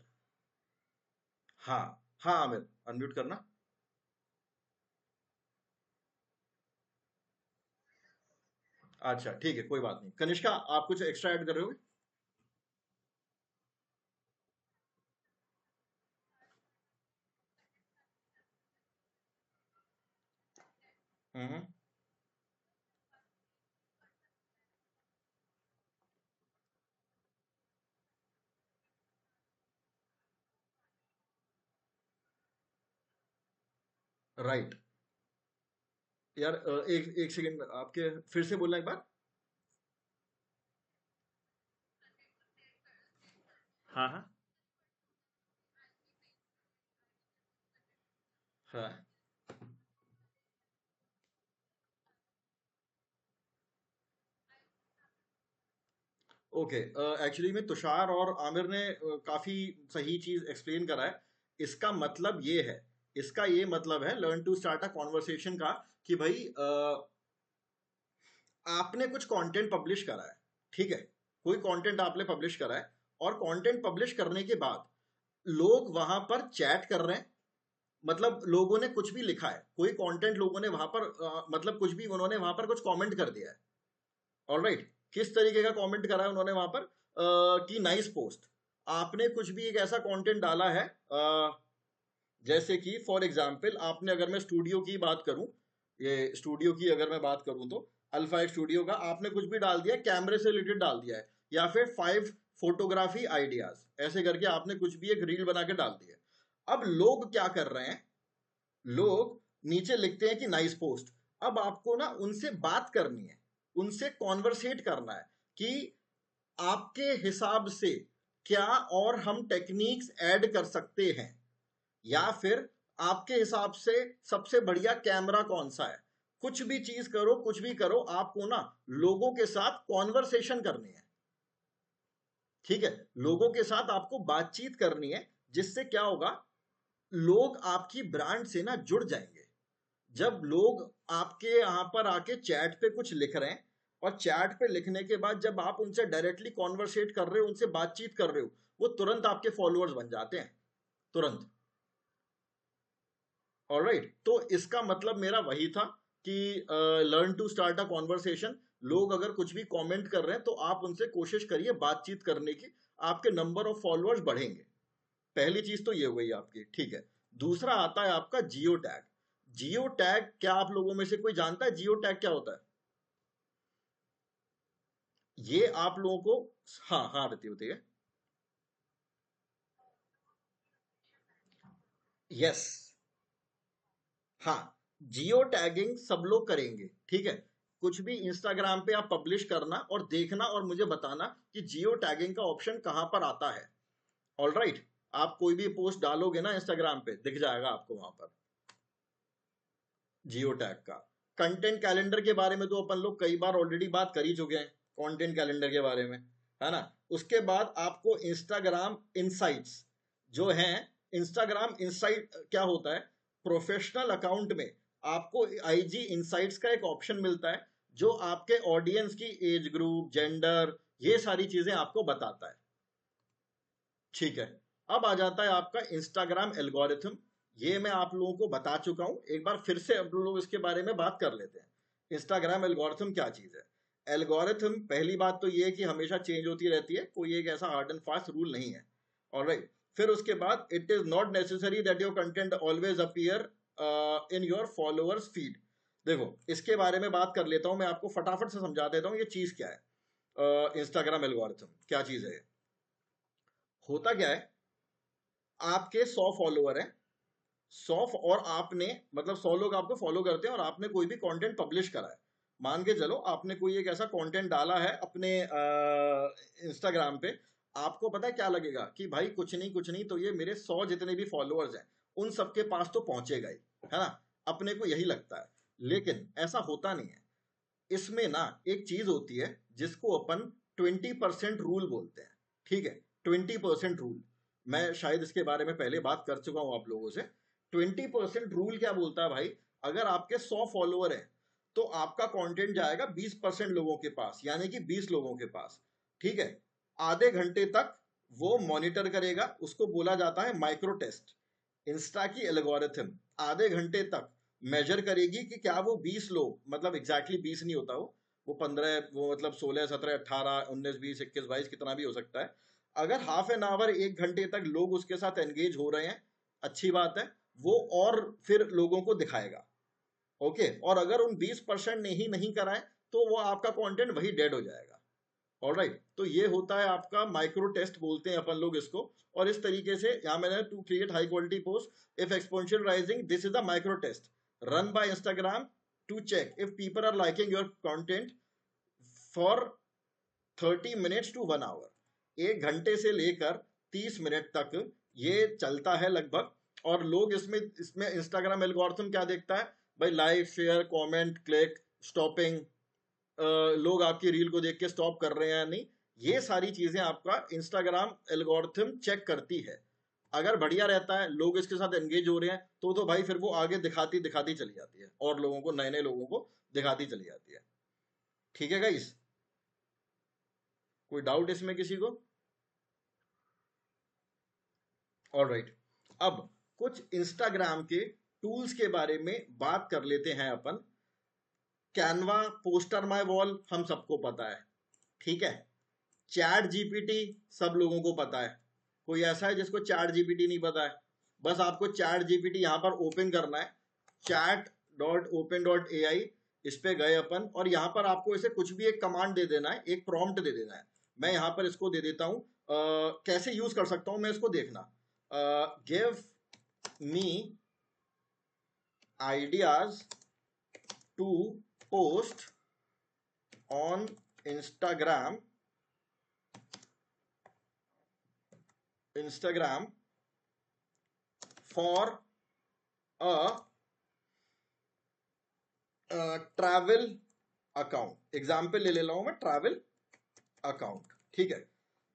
हाँ हाँ आमिर, अनम्यूट करना। अच्छा ठीक है, कोई बात नहीं। कनिष्का, आप कुछ एक्स्ट्रा ऐड कर रहे हो? हम्म। राइट। यार एक एक सेकंड, आपके फिर से बोलना एक बार। हाँ हाँ। हाँ। ओके, एक्चुअली में तुषार और आमिर ने काफी सही चीज एक्सप्लेन करा है। इसका मतलब ये है, इसका ये मतलब है learn to start a conversation का, कि भाई आपने कुछ कंटेंट पब्लिश करा है, ठीक है? कोई कंटेंट आपने पब्लिश करा है, और कंटेंट पब्लिश करने के बाद लोग वहां पर चैट कर रहे हैं। मतलब लोगों ने कुछ भी लिखा है, कोई कंटेंट लोगों ने वहां पर मतलब कुछ भी उन्होंने वहां पर कुछ कमेंट कर दिया है। ऑलराइट, किस तरीके का कमेंट करा है उन्होंने वहां पर? कि नाइस पोस्ट। आपने कुछ भी एक ऐसा कंटेंट डाला है, जैसे कि फॉर एग्जांपल आपने, अगर मैं स्टूडियो की बात करूं, ये स्टूडियो की अगर मैं बात करूं तो अल्फा स्टूडियो का आपने कुछ भी डाल दिया, कैमरे से रिलेटेड डाल दिया है, या फिर 5 फोटोग्राफी आइडियाज ऐसे करके आपने कुछ भी एक रील बना के डाल दिया। अब लोग क्या कर रहे हैं, लोग नीचे लिखते हैं कि नाइस पोस्ट। अब आपको ना उनसे बात करनी है, उनसे कॉन्वर्सेट करना है, कि आपके हिसाब से क्या और हम टेक्निक्स ऐड कर सकते हैं, या फिर आपके हिसाब से सबसे बढ़िया कैमरा कौन सा है। कुछ भी चीज करो, कुछ भी करो, आपको ना लोगों के साथ कॉन्वर्सेशन करनी है, ठीक है? लोगों के साथ आपको बातचीत करनी है, जिससे क्या होगा, लोग आपकी ब्रांड से ना जुड़ जाएंगे। जब लोग आपके यहां पर आके चैट पे कुछ लिख रहे हैं, और चैट पे लिखने के बाद जब आप उनसे डायरेक्टली कॉन्वर्सेट कर रहे हो, उनसे बातचीत कर रहे हो, वो तुरंत आपके फॉलोअर्स बन जाते हैं, तुरंत। ऑलराइट, तो इसका मतलब मेरा वही था कि learn to start a conversation. लोग अगर कुछ भी कमेंट कर रहे हैं तो आप उनसे कोशिश करिए बातचीत करने की, आपके नंबर ऑफ फॉलोअर्स बढ़ेंगे। पहली चीज तो ये हो गई आपकी, ठीक है? दूसरा आता है आपका जियो टैग। जियो टैग, क्या आप लोगों में से कोई जानता है जियो टैग क्या होता है? ये आप लोगों को, हाँ हाँ बताइए बताइए। यस। हाँ, जियो टैगिंग सब लोग करेंगे, ठीक है? कुछ भी इंस्टाग्राम पे आप पब्लिश करना और देखना, और मुझे बताना कि जियो टैगिंग का ऑप्शन कहां पर आता है। ऑल राइट, आप कोई भी पोस्ट डालोगे ना इंस्टाग्राम पे, दिख जाएगा आपको वहां पर जियो टैग का। कंटेंट कैलेंडर के बारे में तो अपन लोग कई बार ऑलरेडी बात कर ही चुके हैं, कंटेंट कैलेंडर के बारे में। है ना। उसके बाद आपको इंस्टाग्राम इनसाइट्स जो है, इंस्टाग्राम इनसाइट क्या होता है, प्रोफेशनल अकाउंट में आपको आईजी इनसाइट्स का एक ऑप्शन मिलता है जो आपके ऑडियंस की एज ग्रुप, जेंडर, ये सारी चीजें आपको बताता है। ठीक है, अब आ जाता है आपका इंस्टाग्राम एल्गोरिथम। ये मैं आप लोगों को बता चुका हूं, एक बार फिर से अब लोग इसके बारे में बात कर लेते हैं। इंस्टाग्राम एल्गोरिथम क्या चीज है। एल्गोरिथम, पहली बात तो ये है कि हमेशा चेंज होती रहती है, कोई एक ऐसा हार्ड एंड फास्ट रूल नहीं है। ऑलराइट, फिर उसके बाद it is not necessary that your content always appear in your followers feed. देखो, इसके बारे में बात कर लेता हूं, मैं आपको फटाफट से समझा देता हूं ये चीज क्या है। इंस्टाग्राम एल्गोरिथम क्या चीज है। होता क्या है, आपके 100 फॉलोअर हैं, 100 और आपने मतलब 100 लोग आपको फॉलो करते हैं और आपने कोई भी कंटेंट पब्लिश करा है। मान के चलो आपने कोई एक ऐसा कंटेंट डाला है अपने इंस्टाग्राम पे, आपको पता है क्या लगेगा कि भाई कुछ नहीं तो ये मेरे 100 जितने भी फॉलोअर्स हैं उन सबके पास तो पहुंचेगा ही, है ना। अपने को यही लगता है, लेकिन ऐसा होता नहीं है। इसमें ना एक चीज होती है जिसको अपन 20% रूल बोलते हैं। ठीक है, 20% रूल, मैं शायद इसके बारे में पहले बात कर चुका हूं आप लोगों से। 20% रूल क्या बोलता है भाई, अगर आपके 100 फॉलोअर हैं तो आपका कंटेंट जाएगा 20% लोगों के पास, यानी कि 20 लोगों के पास। ठीक है, आधे घंटे तक वो मॉनिटर करेगा, उसको बोला जाता है माइक्रो टेस्ट। इंस्टा की एल्गोरिथम आधे घंटे तक मेजर करेगी कि क्या वो 20 लोग, मतलब एग्जैक्टली 20 नहीं होता वो 15, वो मतलब 16, 17, 18, 19, 20, 21, 22 कितना भी हो सकता है। अगर हाफ एन आवर, 1 घंटे तक लोग उसके साथ एंगेज हो रहे हैं, अच्छी बात है, वो और फिर लोगों को दिखाएगा। ओके, और अगर उन 20% ने ही नहीं कराए तो वो आपका कंटेंट वही डेड हो जाएगा। ऑलराइट, तो ये होता है आपका माइक्रो टेस्ट बोलते हैं अपन लोग इसको। और इस तरीके से यहां मैंने to create high quality post if exponential rising, this is the micro test run by Instagram to check if people are liking your content for 30 minutes to 1 hour. 1 घंटे से लेकर 30 मिनट तक ये चलता है लगभग। और लोग इसमें इसमें इंस्टाग्राम एल्गोरिथम क्या देखता है भाई, like, share, comment, click, stopping, लोग आपकी रील को देख के स्टॉप कर रहे हैं या नहीं, ये सारी चीजें आपका इंस्टाग्राम एल्गोरिथम चेक करती है। अगर बढ़िया रहता है, लोग इसके साथ एंगेज हो रहे हैं, तो भाई फिर वो आगे दिखाती दिखाती चली जाती है और लोगों को, नए नए लोगों को दिखाती चली जाती है। ठीक है गाइस, कोई डाउट इसमें किसी को। ऑलराइट, अब कुछ इंस्टाग्राम के टूल्स के बारे में बात कर लेते हैं अपन। कैनवा, पोस्टर माय वॉल हम सबको पता है, ठीक है। चैट जीपीटी सब लोगों को पता है। कोई ऐसा है जिसको चैट जीपीटी नहीं पता है। बस आपको चैट जीपीटी यहां पर ओपन करना है, chat.open.ai। इस पे गए अपन और यहां पर आपको इसे कुछ भी एक कमांड दे देना है, एक प्रॉम्प्ट दे देना है। मैं यहां पर इसको दे देता हूं, कैसे यूज कर सकता हूं मैं इसको, देखना। Give me ideas to post on Instagram for a travel account. Example ले रहा हूं मैं, ट्रैवल अकाउंट। ठीक है,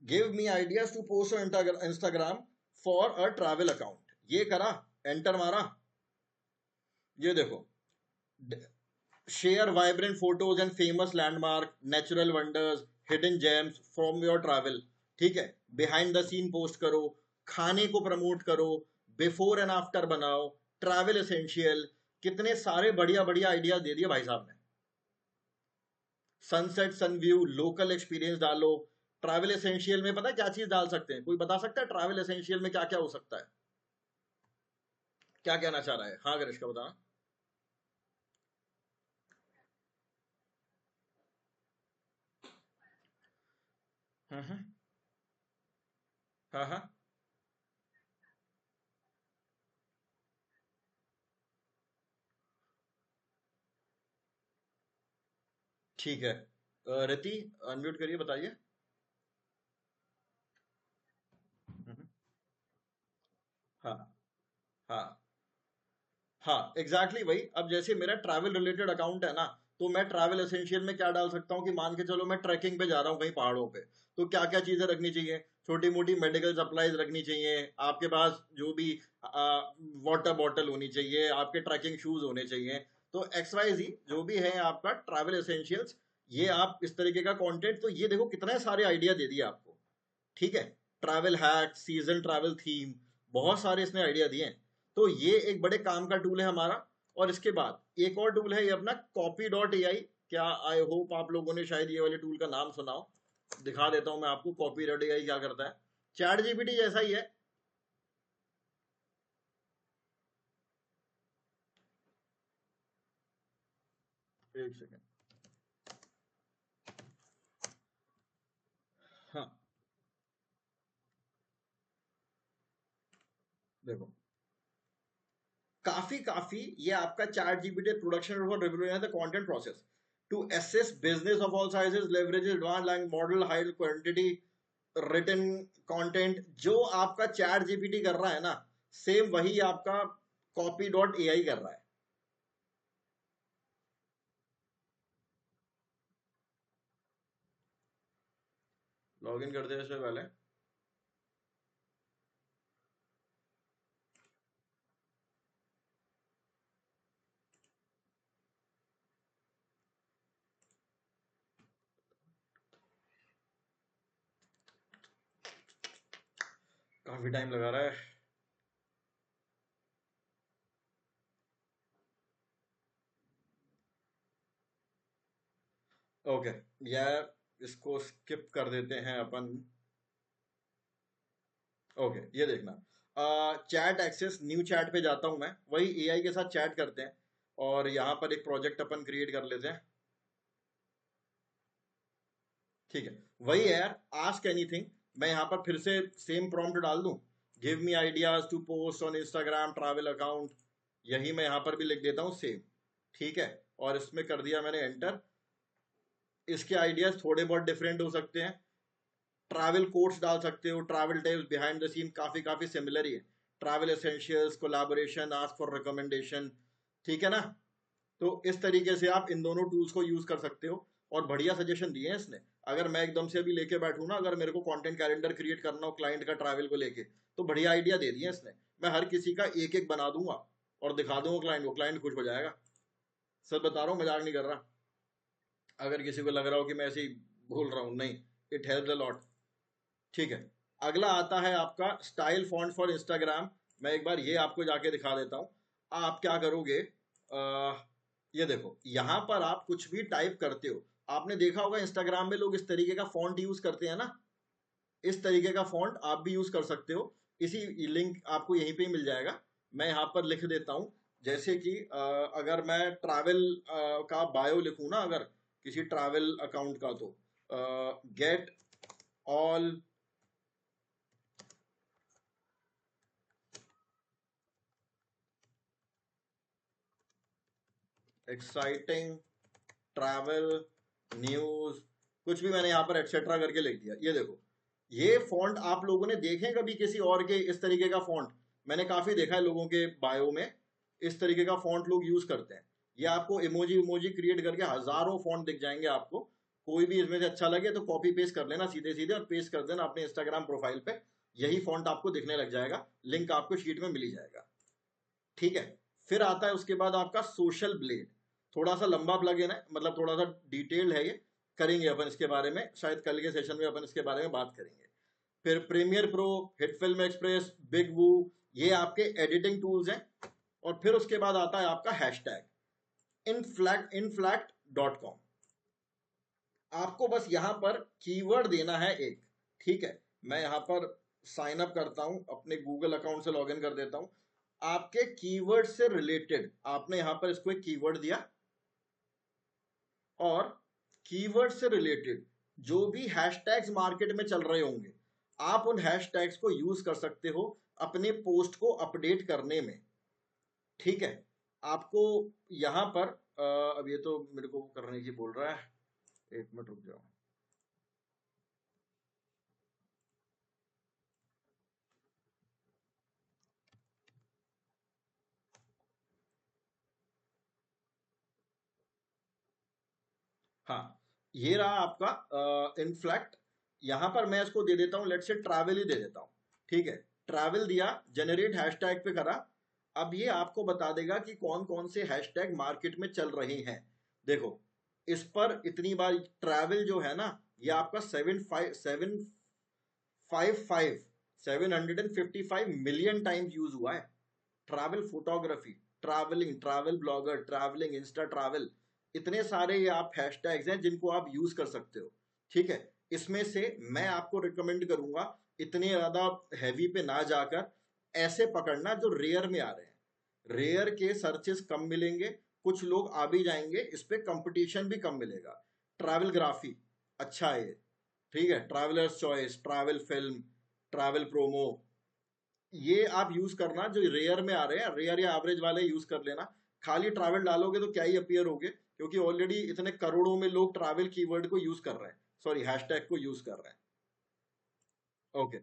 give me ideas to post on Instagram for a travel account. ये करा, एंटर मारा, ये देखो, share vibrant photos and famous landmark, natural wonders, hidden gems from your travel. ठीक है, बिहाइंड द सीन पोस्ट करो, खाने को प्रमोट करो, बिफोर एंड आफ्टर बनाओ, ट्रैवल एसेंशियल। कितने सारे बढ़िया बढ़िया आइडिया दे दिए भाई साहब ने। सनसेट, सनव्यू, लोकल एक्सपीरियंस डालो। ट्रैवल एसेंशियल में पता है क्या चीज डाल सकते हैं, कोई बता सकता है ट्रैवल एसेंशियल में क्या क्या हो सकता है। क्या कहना चाह रहा है, हाँ गरिश का बताना। हाँ हाँ हाँ, ठीक है। रति, अनम्यूट करिए, बताइए। हम्म, हाँ हाँ हाँ, एग्जैक्टली वही। अब जैसे मेरा ट्रैवल रिलेटेड अकाउंट है ना, तो मैं ट्रैवल एसेंशियल में क्या डाल सकता हूँ कि मान के चलो मैं ट्रैकिंग पे जा रहा हूँ कहीं पहाड़ों पे, तो क्या क्या चीजें रखनी चाहिए, छोटी मोटी मेडिकल सप्लाईज रखनी चाहिए, आपके पास जो भी वाटर बॉटल होनी चाहिए, आपके ट्रैकिंग शूज होने चाहिए। तो एक्स वाई जी जो भी है आपका ट्रैवल एसेंशियल्स, ये आप इस तरीके का कंटेंट, तो ये देखो कितने सारे आइडिया दे दिए आपको। ठीक है, travel hack, season travel theme, बहुत सारे इसने आइडिया दिए हैं। तो ये एक बड़े काम का टूल है हमारा। और इसके बाद एक और टूल है ये अपना copy.ai। क्या, आई होप आप लोगों ने शायद ये वाले टूल का नाम सुना हो। दिखा देता हूं मैं आपको copy.ai क्या करता है। चैट जीपीटी जैसा ही है। एक सेकेंड। हाँ, देखो, काफी काफी ये आपका chat GPT production for revolution the content process to assess business of all sizes, leverage advance language model, high quantity written content. जो आपका चैट जीपीटी कर रहा है ना, सेम वही आपका copy.ai कर रहा है। लॉग इन करते हैं इससे पहले। काफी टाइम लगा रहा है। ओके, या इसको स्किप कर देते हैं अपन। ओके, ये देखना, चैट एक्सेस, न्यू चैट पे जाता हूं मैं, वही एआई के साथ चैट करते हैं। और यहाँ पर एक प्रोजेक्ट अपन क्रिएट कर लेते हैं। ठीक है, वही है यार, आस्क एनीथिंग। मैं यहाँ पर फिर से सेम प्रॉम्प्ट डाल दूं, give me ideas to post on Instagram travel account. यही मैं यहाँ पर भी लिख देता हूँ सेम। ठीक है, और इसमें कर दिया मैंने एंटर। इसके आइडियाज थोड़े बहुत डिफरेंट हो सकते हैं। ट्रैवल कोट्स डाल सकते हो, travel tips, behind the scene, काफी काफी सिमिलर ही है। Travel essentials, collaboration, ask for recommendation. ठीक है ना। तो इस तरीके से आप इन दोनों टूल्स को यूज कर सकते हो। और बढ़िया सजेशन दिए हैं इसने। अगर मैं एकदम से अभी लेके बैठूं ना, अगर मेरे को कंटेंट कैलेंडर क्रिएट करना हो क्लाइंट का ट्रैवल को लेके, तो बढ़िया आइडिया दे दिए इसने। मैं हर किसी का एक एक बना दूंगा और दिखा दूंगा क्लाइंट को, क्लाइंट खुश हो जाएगा। सर बता रहा हूँ, मजाक नहीं कर रहा। अगर किसी को लग रहा हो कि मैं ऐसे ही बोल रहा हूँ, नहीं, इट हेल्प अ लॉट। ठीक है, अगला आता है आपका स्टाइल फॉन्ट फॉर इंस्टाग्राम। मैं एक बार ये आपको जाके दिखा देता हूँ। आप क्या करोगे, ये देखो, यहाँ पर आप कुछ भी टाइप करते हो, आपने देखा होगा इंस्टाग्राम में लोग इस तरीके का फॉन्ट यूज करते हैं ना। इस तरीके का फॉन्ट आप भी यूज कर सकते हो। इसी लिंक आपको यहीं पे ही मिल जाएगा। मैं यहाँ पर लिख देता हूँ, जैसे कि अगर मैं ट्रैवल का बायो लिखूँ ना, अगर किसी ट्रैवल अकाउंट का, तो get all exciting travel news, कुछ भी मैंने यहाँ पर एक्सेट्रा करके लिख दिया। ये देखो, ये फॉन्ट आप लोगों ने देखे कभी किसी और के इस तरीके का फॉन्ट? मैंने काफी देखा है लोगों के बायो में इस तरीके का फॉन्ट लोग यूज करते हैं। ये आपको इमोजी इमोजी क्रिएट करके हजारों फॉन्ट दिख जाएंगे आपको। कोई भी इसमें से अच्छा लगे तो कॉपी पेस्ट कर लेना सीधे सीधे, और पेस्ट कर देना अपने इंस्टाग्राम प्रोफाइल पे। यही फॉन्ट आपको दिखने लग जाएगा, लिंक आपको शीट में मिल ही जाएगा। ठीक है, फिर आता है उसके बाद आपका सोशल ब्लेड। थोड़ा सा लंबा प्लगइन है, मतलब थोड़ा सा डिटेल्ड है ये। करेंगे अपन इसके बारे में, शायद कल के सेशन में अपन इसके बारे में बात करेंगे। फिर premiere pro, hit film express, big वू, ये आपके एडिटिंग टूल्स हैं। और फिर उसके बाद आता है आपका हैशटैग inflact.com। आपको बस यहां पर कीवर्ड देना है एक। ठीक है, मैं यहां पर साइन अप करता हूं, अपने गूगल अकाउंट से लॉगिन कर देता हूं। आपके कीवर्ड से रिलेटेड आपने यहां पर इसको एक कीवर्ड दिया, और कीवर्ड से रिलेटेड जो भी हैशटैग्स मार्केट में चल रहे होंगे, आप उन हैशटैग्स को यूज कर सकते हो अपने पोस्ट को अपडेट करने में। ठीक है, आपको यहां पर अब ये तो मेरे को करने की बोल रहा है, एक मिनट रुक जाओ। हाँ, ये रहा आपका इनफ्लैक्ट। यहां पर मैं इसको दे देता हूं, लेट्स से ट्रैवल ही दे देता हूं। ठीक है, ट्रैवल दिया, जनरेट हैशटैग पे करा। अब ये आपको बता देगा कि कौन कौन से हैशटैग मार्केट में चल रहे हैं। देखो, इस पर इतनी बार ट्रैवल जो है ना, ये आपका 755 मिलियन टाइम्स यूज हुआ है। Travel photography, travelling, travel blogger, travelling, Insta travel, इतने सारे ये आप हैशटैग्स हैं जिनको आप यूज कर सकते हो। ठीक है, इसमें से मैं आपको रिकमेंड करूंगा इतने ज्यादा हैवी पे ना जाकर ऐसे पकड़ना जो रेयर में आ रहे हैं। रेयर के सर्चेस कम मिलेंगे, कुछ लोग आ भी जाएंगे, इस पे कंपटीशन भी कम मिलेगा। ट्रैवल ग्राफी अच्छा है ये। ठीक है, travellers choice, travel film, travel promo, ये आप यूज करना। जो रेयर में आ रहे हैं, रेयर या एवरेज वाले यूज कर लेना। खाली ट्रैवल डालोगे तो क्या ही अपीयर होगे, क्योंकि ऑलरेडी इतने करोड़ों में लोग ट्रैवल कीवर्ड को यूज कर रहे हैं, सॉरी हैशटैग को यूज कर रहे हैं। ओके,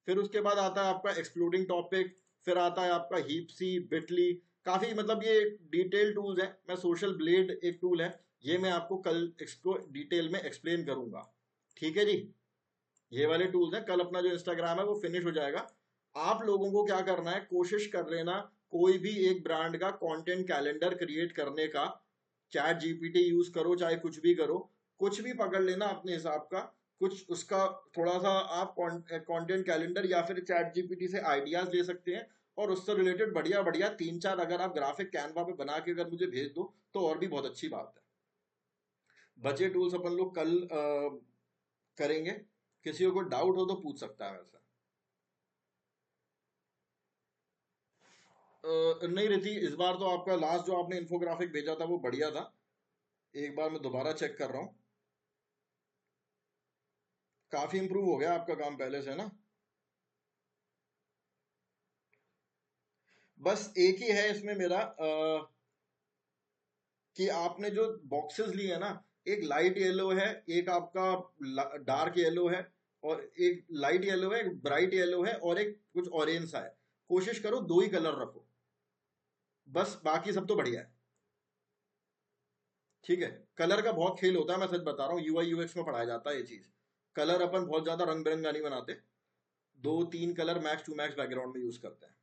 फिर उसके बाद आता है आपका एक्सक्लूडिंग टॉपिक, फिर आता है आपका हीपसी, बिटली, काफी मतलब ये डिटेल टूल्स हैं। मैं सोशल ब्लेड एक टूल है, ये मैं आपको कल इसको डिटेल में एक्सप्लेन करूंगा। ठीक है जी, ये वाले टूल्स हैं। कल अपना जो इंस्टाग्राम है वो फिनिश हो जाएगा। आप लोगों को क्या करना है, कोशिश कर लेना कोई भी एक ब्रांड का कंटेंट कैलेंडर क्रिएट करने का। चैट जीपीटी यूज करो, चाहे कुछ भी करो, कुछ भी पकड़ लेना अपने हिसाब का, कुछ उसका थोड़ा सा आप कंटेंट कैलेंडर या फिर चैट जीपीटी से आइडियाज ले सकते हैं। और उससे रिलेटेड बढ़िया बढ़िया तीन चार अगर आप ग्राफिक कैनवा पे बना के अगर मुझे भेज दो तो और भी बहुत अच्छी बात है। बचे टूल्स अपन लोग कल करेंगे। किसी को डाउट हो तो पूछ सकता है वैसे। नहीं रिति, इस बार तो आपका लास्ट जो आपने इन्फोग्राफिक भेजा था वो बढ़िया था। एक बार मैं दोबारा चेक कर रहा हूँ, काफी इंप्रूव हो गया आपका काम पहले से ना। बस एक ही है इसमें मेरा कि आपने जो बॉक्सेस लिए हैं ना, एक लाइट येलो है, एक आपका डार्क येलो है, और एक लाइट येलो है, एक ब्राइट येलो है, और एक कुछ ऑरेंज सा है। कोशिश करो दो ही कलर रखो बस, बाकी सब तो बढ़िया है। ठीक है, कलर का बहुत खेल होता है, मैं सच बता रहा हूँ, यूआई यूएक्स में पढ़ाया जाता है ये चीज। कलर अपन बहुत ज्यादा रंग बिरंगा नहीं बनाते, दो तीन colour max to max background में यूज करते हैं।